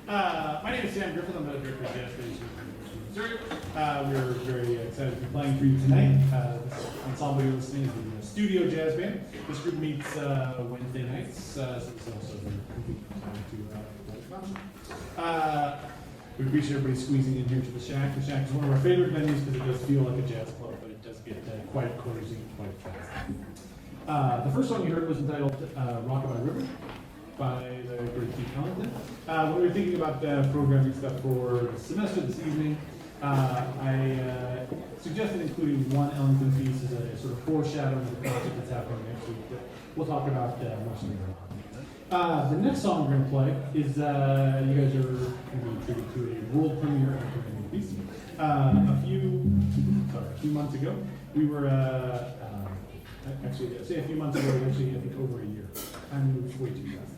My name is Sam Griffith. I'm the director of Jazz Studies here in Missouri. We're very excited to be playing for you tonight. This ensemble you're listening is the Studio Jazz Band. This group meets Wednesday nights, so this is also a very convenient time to play a concert. We appreciate everybody squeezing in here to the Shack. The Shack is one of our favorite venues because it does feel like a jazz club, but it does get quite cozy quite fast. The first song you heard was entitled Rockabye River by the great Keith Ellington. When we were thinking about programming stuff for the semester this evening, I suggested including one Ellington piece as a sort of foreshadowing of the concert that's happening next week, but we'll talk about much later on. The next song we're going to play is, you guys are going to be treated to a world premiere of a new piece. A few months ago, we were, actually, say a few months ago, actually I think over a year. Time moves way too fast.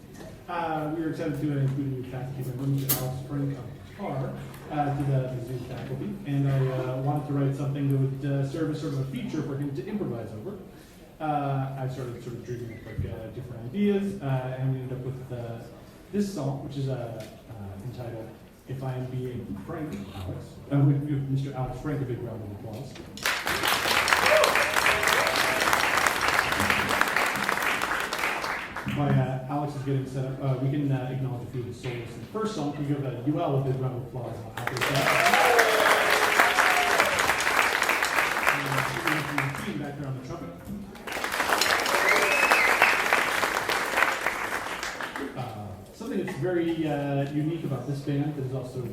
We were excited to include a new faculty member, Mr. Alex Frank, on guitar to the Zoom faculty, and I wanted to write something that would serve as sort of a feature for him to improvise over. I started sort of dreaming up like different ideas, and we ended up with this song, which is entitled "If I Am Being Frank." Alex, we give Mr. Alex Frank a big round of applause. While Alex is getting set up, we can acknowledge a few of the soloists. In the first song, we give UL a big round of applause. And back there on the trumpet. Something that's very unique about this band that is also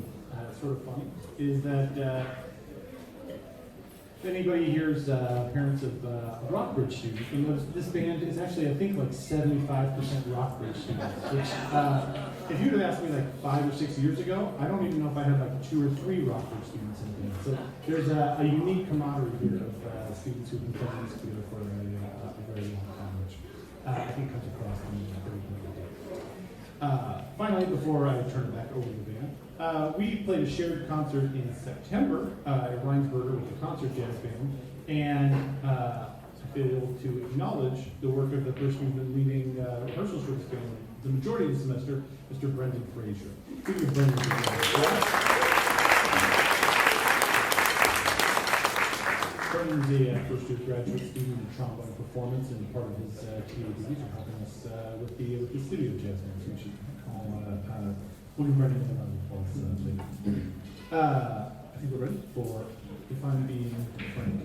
sort of funny is that if anybody here is parents of Rockbridge students, you know this band is actually, I think, like 75% Rockbridge students, which if you would have asked me like 5 or 6 years ago, I don't even know if I had like 2 or 3 Rockbridge students in the band. So there's a unique camaraderie here of students who've been playing this together for a very long time, which I think comes across in every day. Finally, before I turn it back over to the band, we played a shared concert in September at Reinsberger with the Concert Jazz Band, and I feel to acknowledge the work of the person who's been leading rehearsals for this band the majority of the semester, Mr. Brendan Frazier. Give me Brendan Brendan's a first-year graduate student in trombone performance, and part of his TA duties are helping us with the studio jazz band, so we should call we'll give Brendan a round of applause later. I think we're ready for If I'm Being Frank.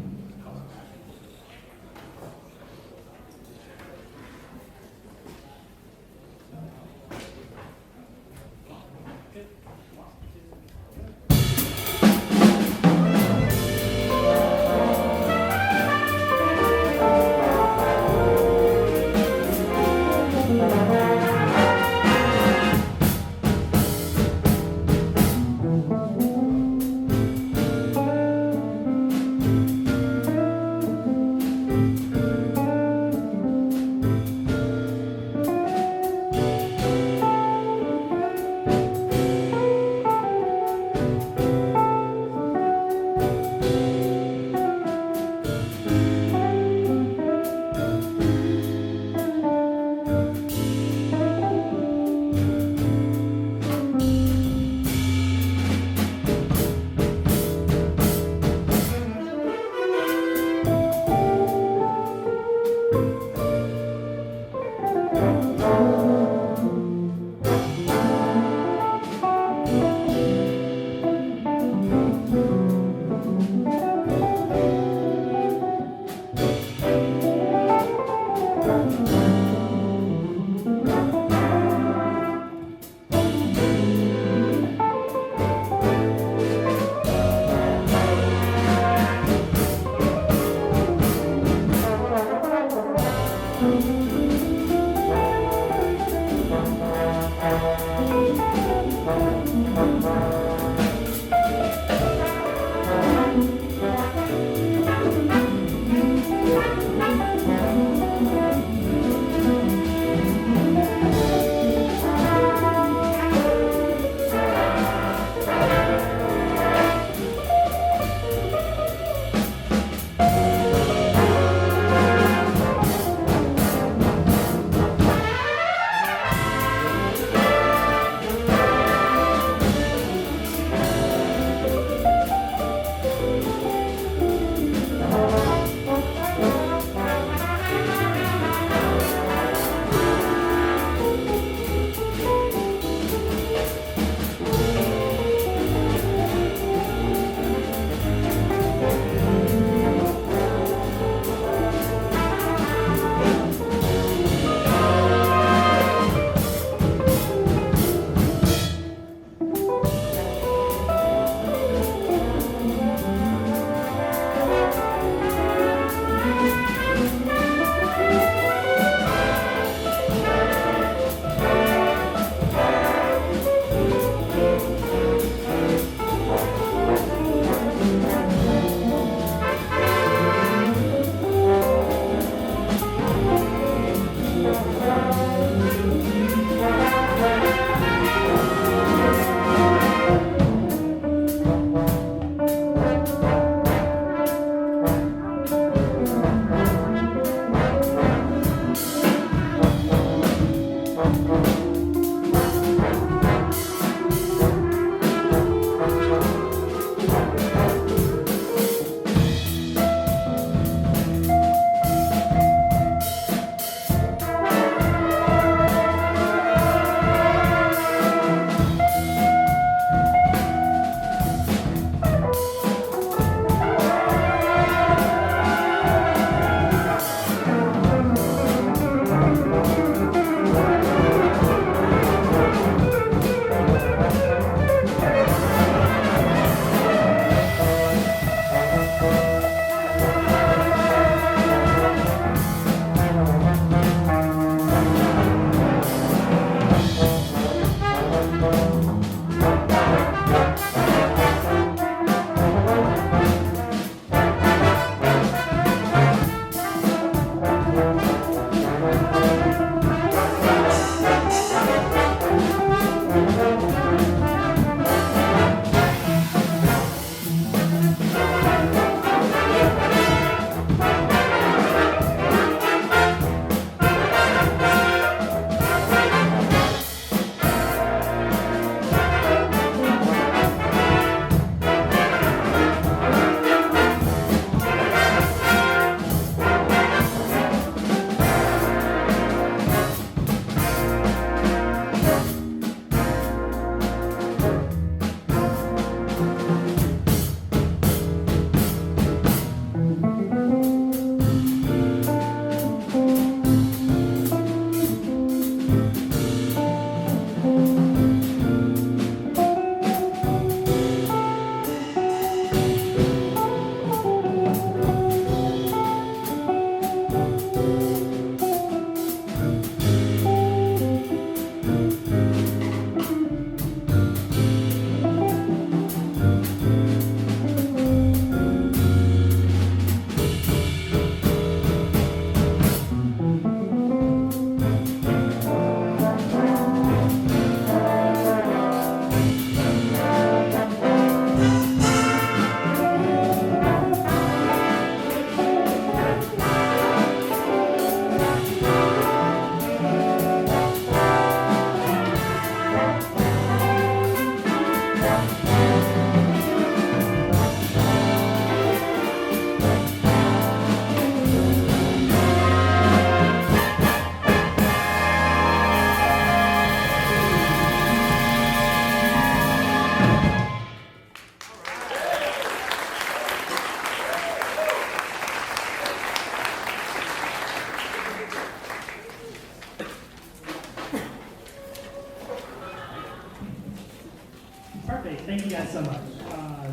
Perfect. Thank you guys so much.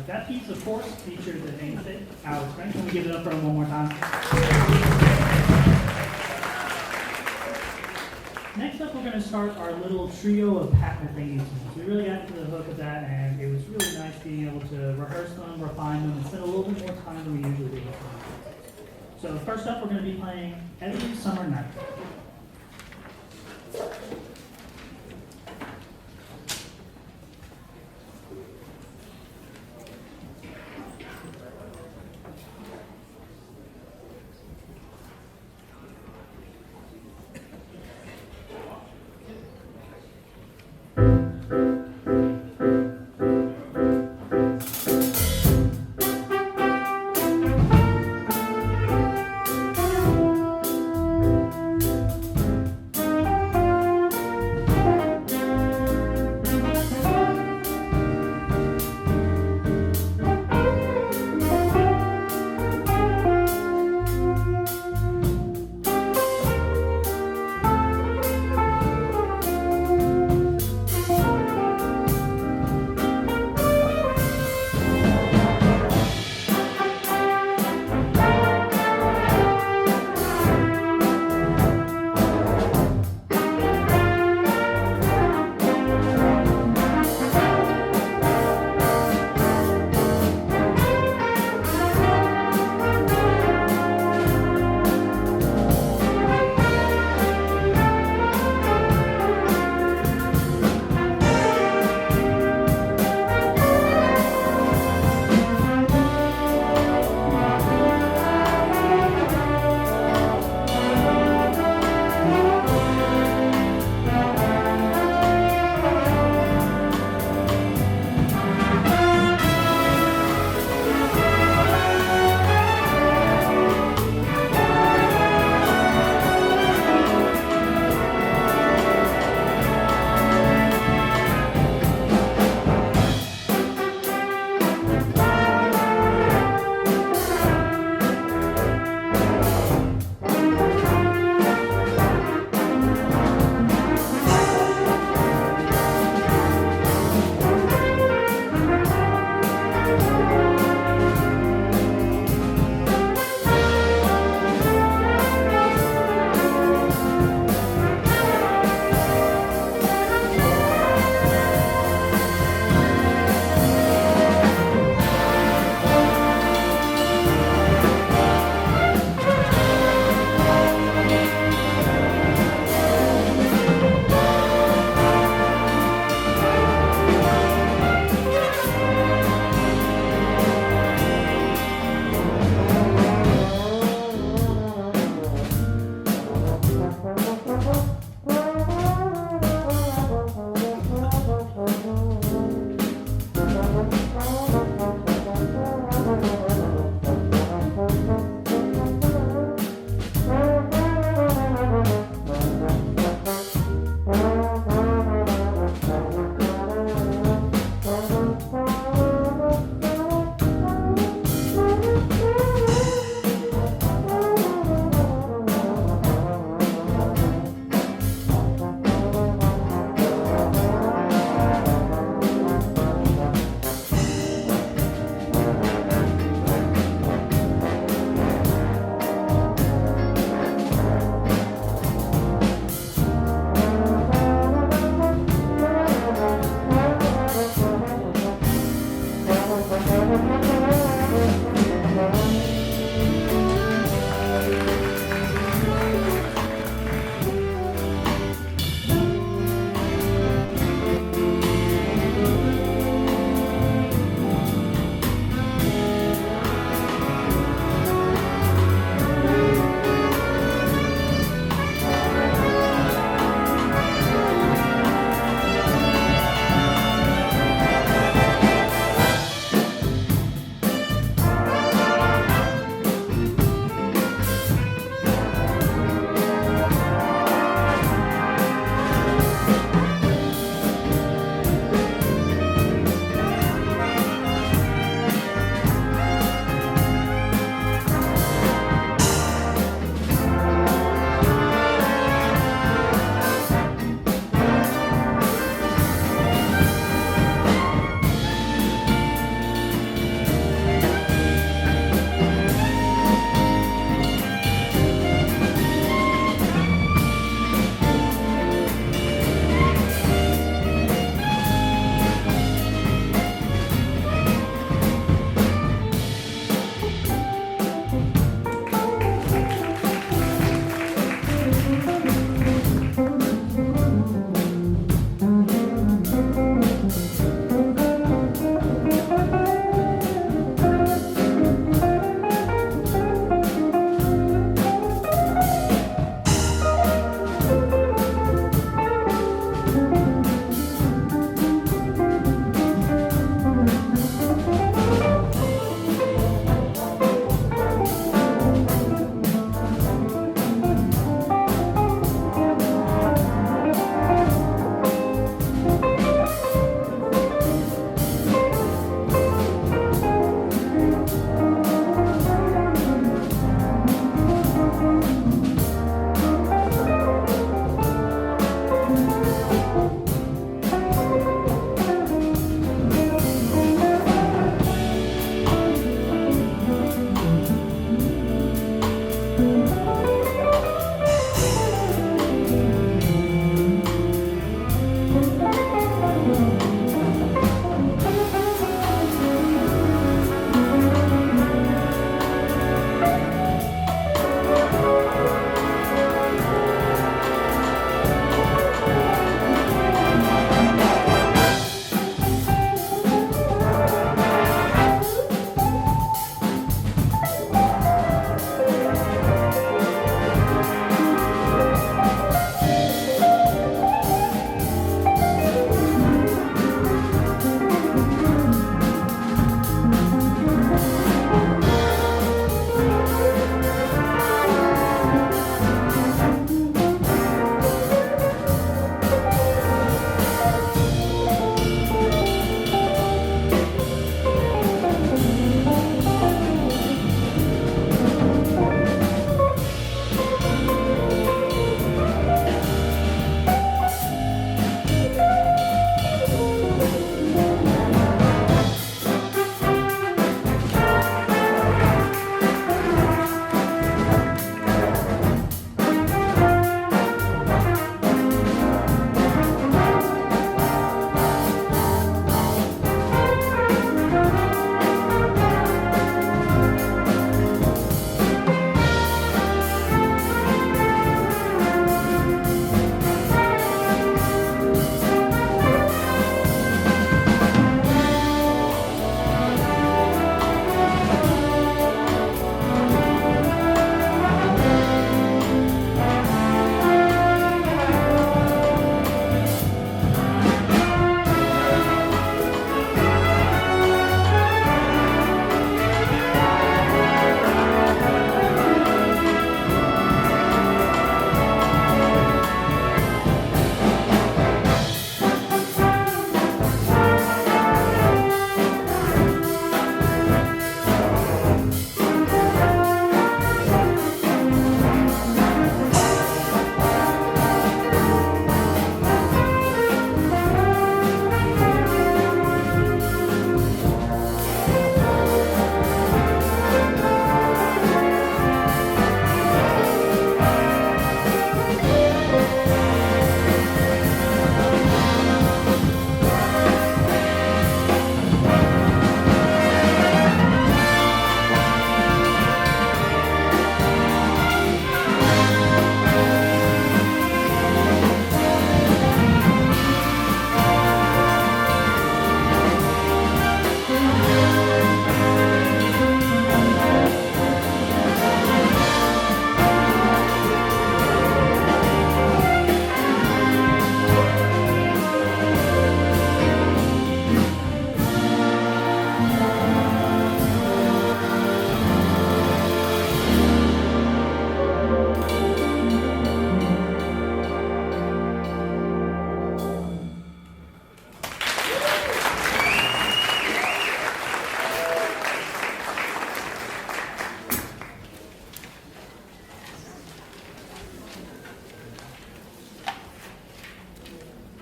That piece, of course, featured the namesake, Alex Frank. Can we give it up for him one more time? Next up, we're going to start our little trio of patent things. We really got into the hook of that, and it was really nice being able to rehearse them, refine them, and spend a little bit more time than we usually do. So first up, we're going to be playing Every Summer Night.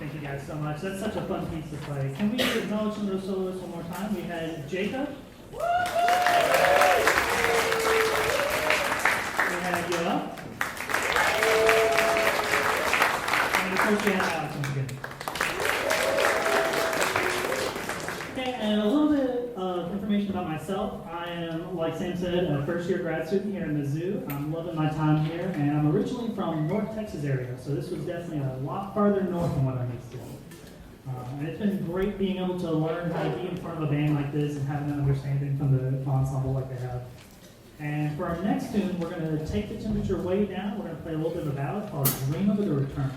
Thank you guys so much. That's such a fun piece to play. Can we acknowledge some of those soloists one more time? We had Jacob. We had Yoa. And of course we had Alex once again. Okay, and a little bit of information about myself. I am, like Sam said, a first-year grad student here in Mizzou. I'm loving my time here, and I'm originally from North Texas area, so this was definitely a lot farther north than what I'm used to. And it's been great being able to learn how to be in front of a band like this and having an understanding from the ensemble like they have. And for our next tune, we're going to take the temperature way down. We're going to play a little bit of a ballad called Dream of the Return.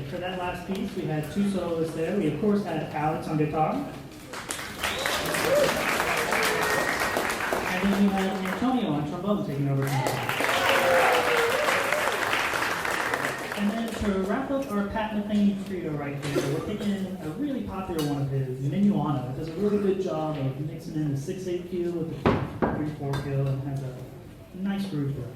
for that last piece, we had two soloists there. We, of course, had Alex on guitar. And then we had Antonio on trombone taking over. And then to wrap up our Pat Metheny trio right there, we're picking a really popular one of his, Minuano. It does a really good job of mixing in the 6/8 feel with the 3/4 feel and has a nice groove to it.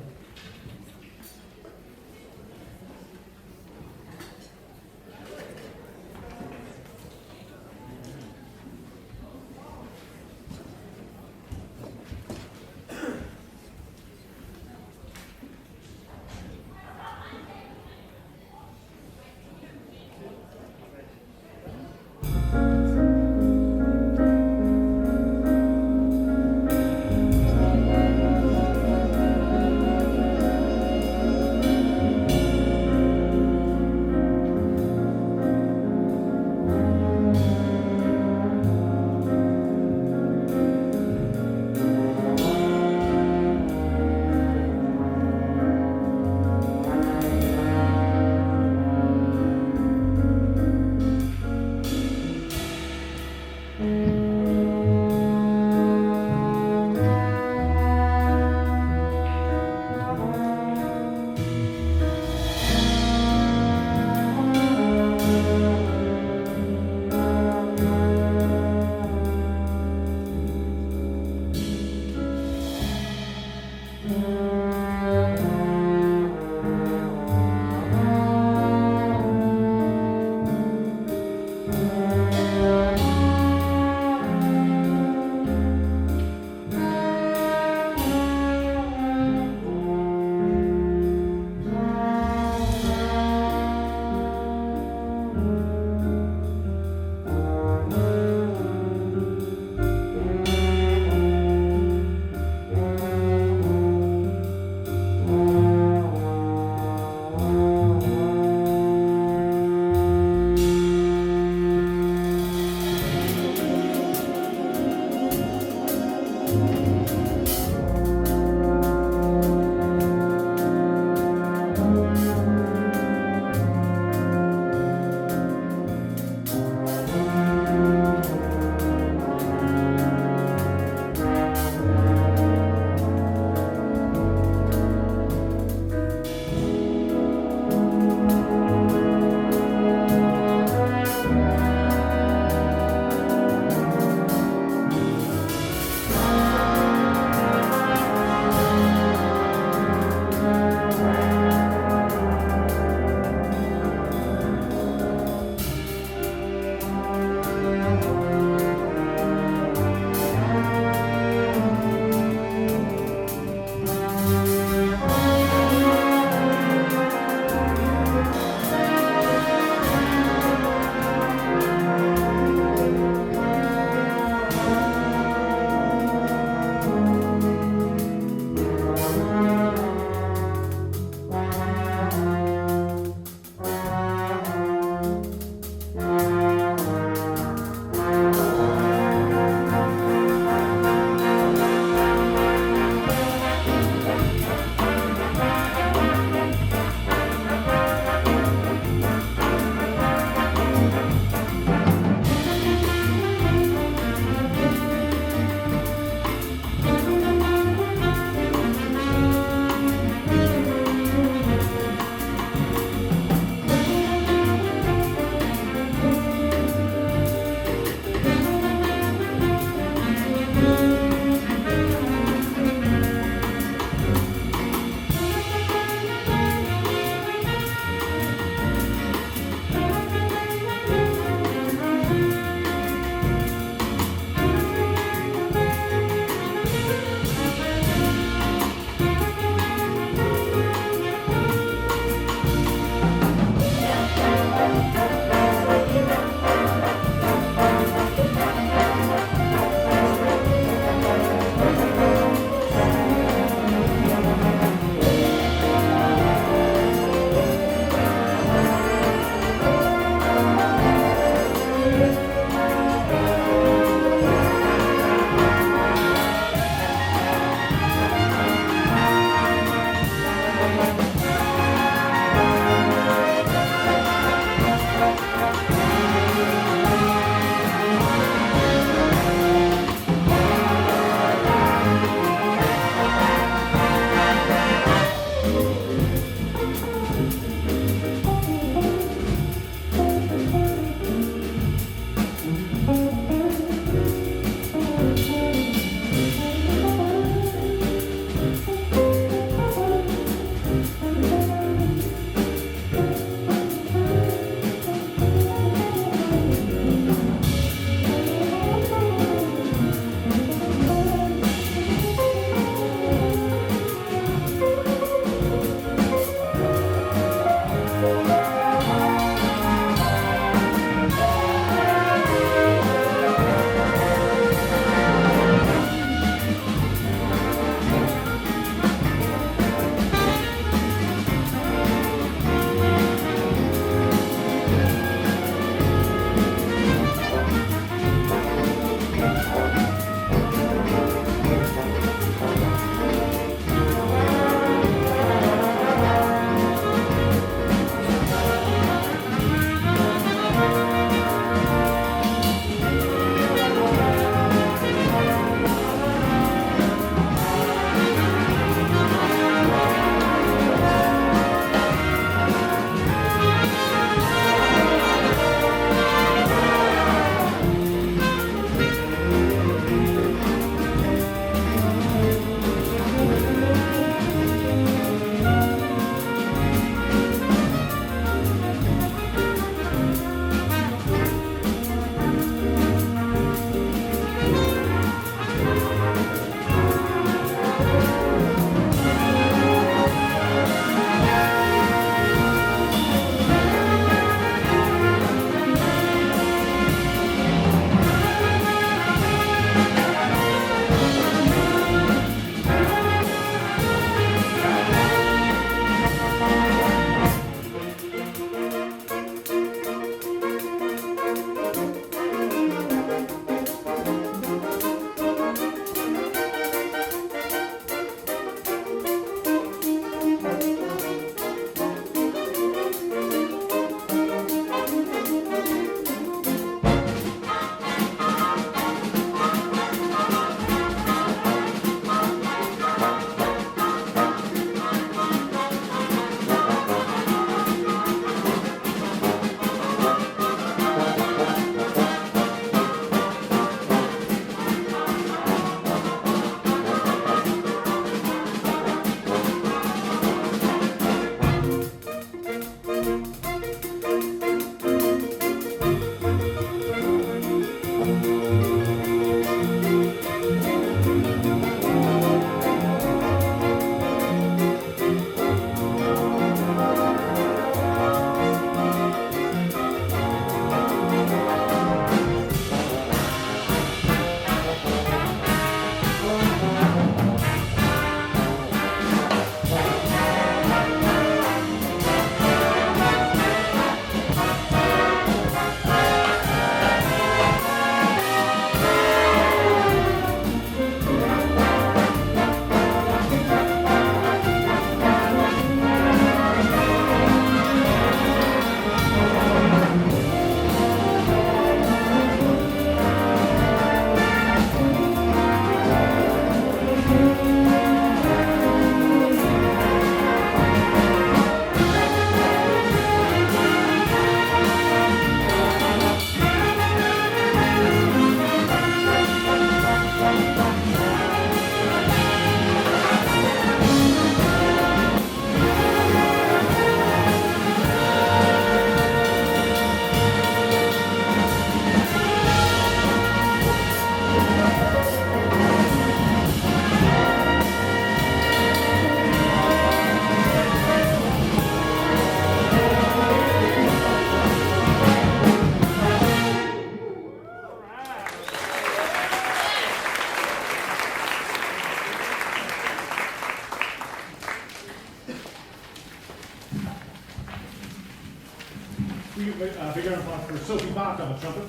give a big round of applause for Sophie Bach on the trumpet.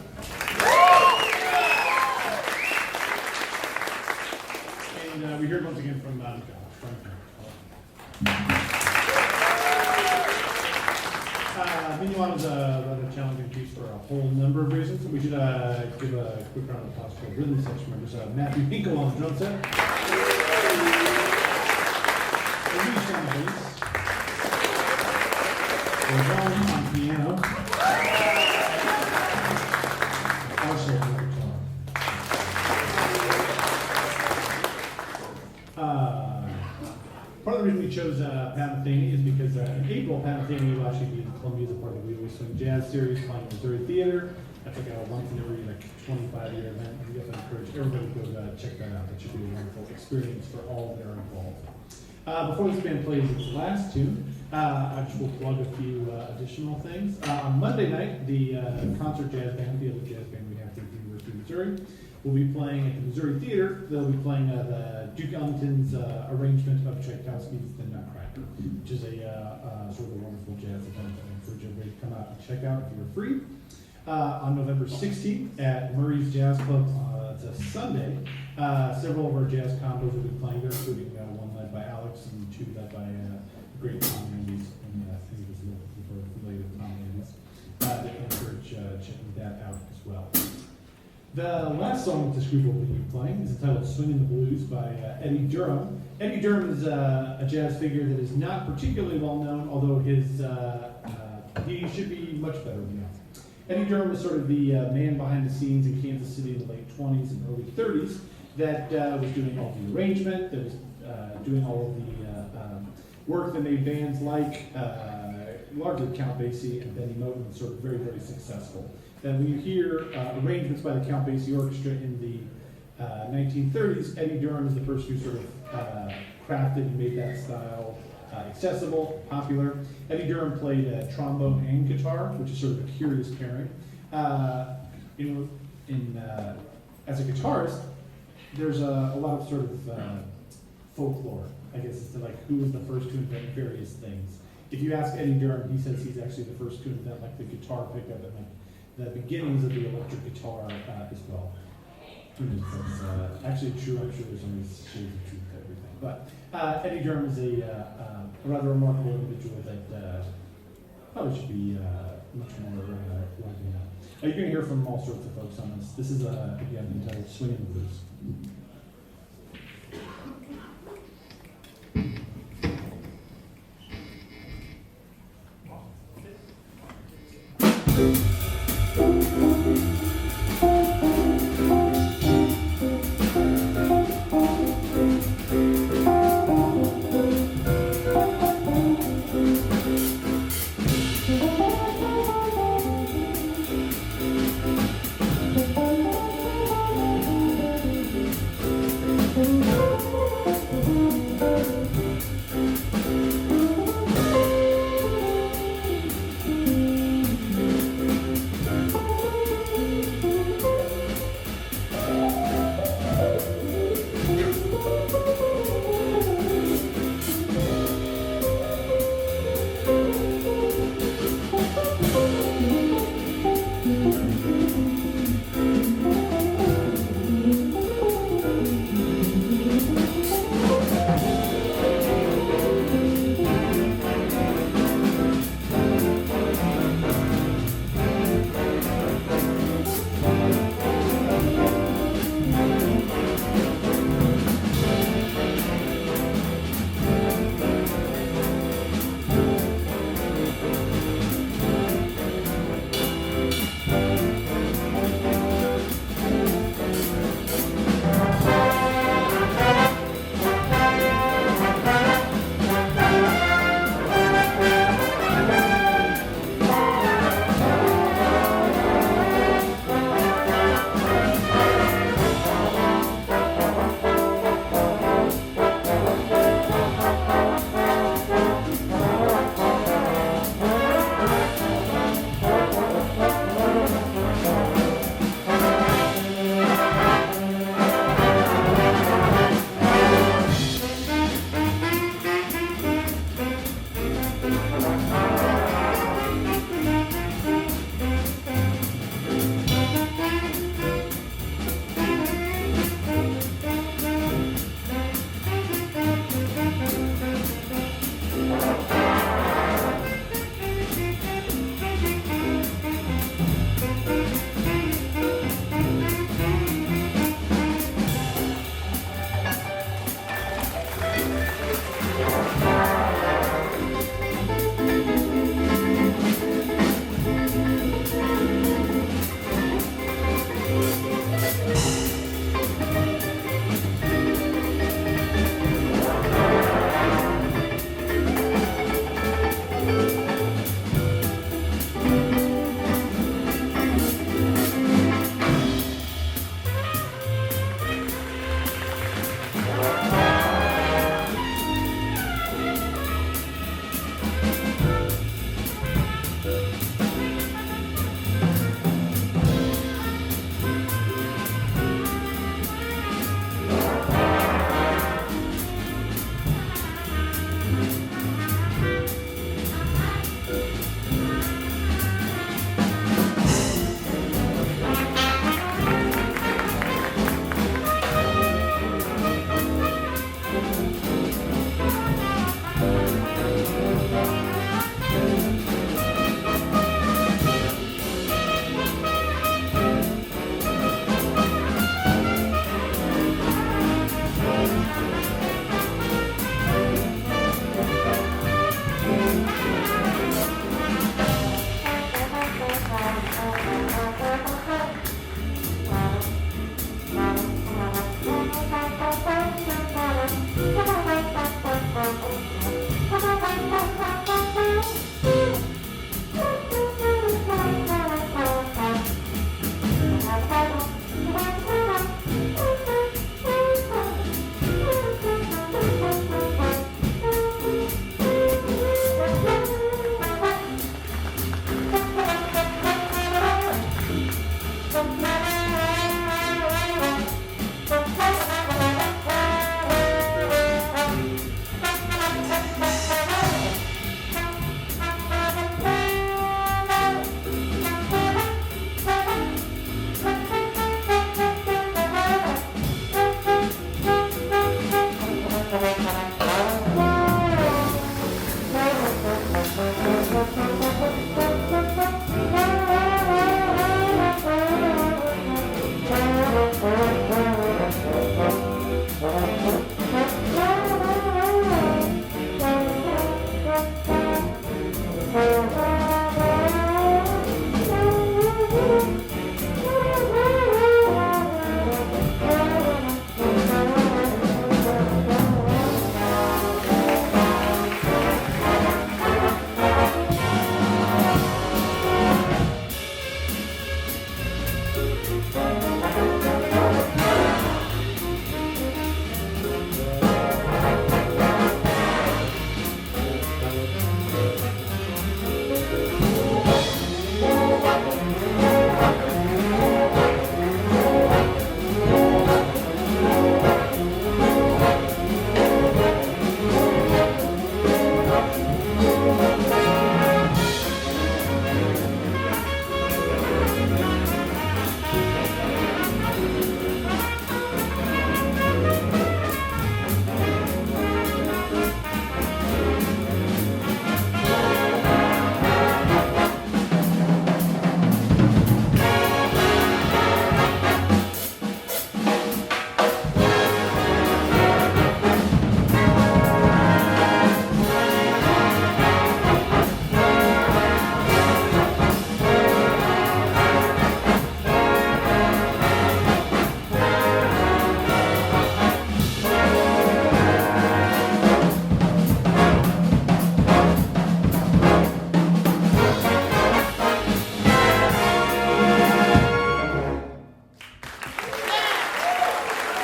And we heard once again from Frank. Minuan is a rather challenging piece for a whole number of reasons. We should give a quick round of applause for rhythm section members. Matthew Hinkle on the drum set. Elise on the bass. John on piano. Also on the guitar. Part of the reason we chose Pat Metheny is because in April, Pat Metheny will actually be in Columbia as a part of the We Always Swing Jazz Series playing Missouri Theater. That's like a once in every 25-year event. We definitely encourage everybody to go check that out. That should be a wonderful experience for all that are involved. Before this band plays its last tune, I just will plug a few additional things. On Monday night, the concert jazz band, the other jazz band we have here at the University of Missouri, will be playing at the Missouri Theater. They'll be playing the Duke Ellington's arrangement of Tchaikovsky's The Nutcracker, which is a sort of a wonderful jazz event. I encourage everybody to come out and check out if you're free. On November 16th at Murray's Jazz Club, it's a Sunday, several of our jazz combos will be playing there, including one led by Alex and two led by the great Tom Mendes, and I think it was related to Tom Mendes. I encourage checking that out as well. The last song that this group will be playing is entitled Swingin' the Blues by Eddie Durham. Eddie Durham is a jazz figure that is not particularly well known, although he should be much better than that. Eddie Durham was sort of the man behind the scenes in Kansas City in the late 20s and early 30s that was doing all the arrangement, that was doing all of the work that made bands like largely Count Basie and Benny Moten sort of very, very successful. Then when you hear arrangements by the Count Basie Orchestra in the 1930s, Eddie Durham is the person who sort of crafted and made that style accessible, popular. Eddie Durham played trombone and guitar, which is sort of a curious pairing. As a guitarist, there's a lot of sort of folklore, I guess, as to like who was the first to invent various things. If you ask Eddie Durham, he says he's actually the first to invent like the guitar pickup and like the beginnings of the electric guitar as well. Who knows? That's actually true. I'm sure there's only shades of truth to everything. But Eddie Durham is a rather remarkable individual that probably should be much more widely known. You're going to hear from all sorts of folks on this. This is, again, entitled Swingin' the Blues.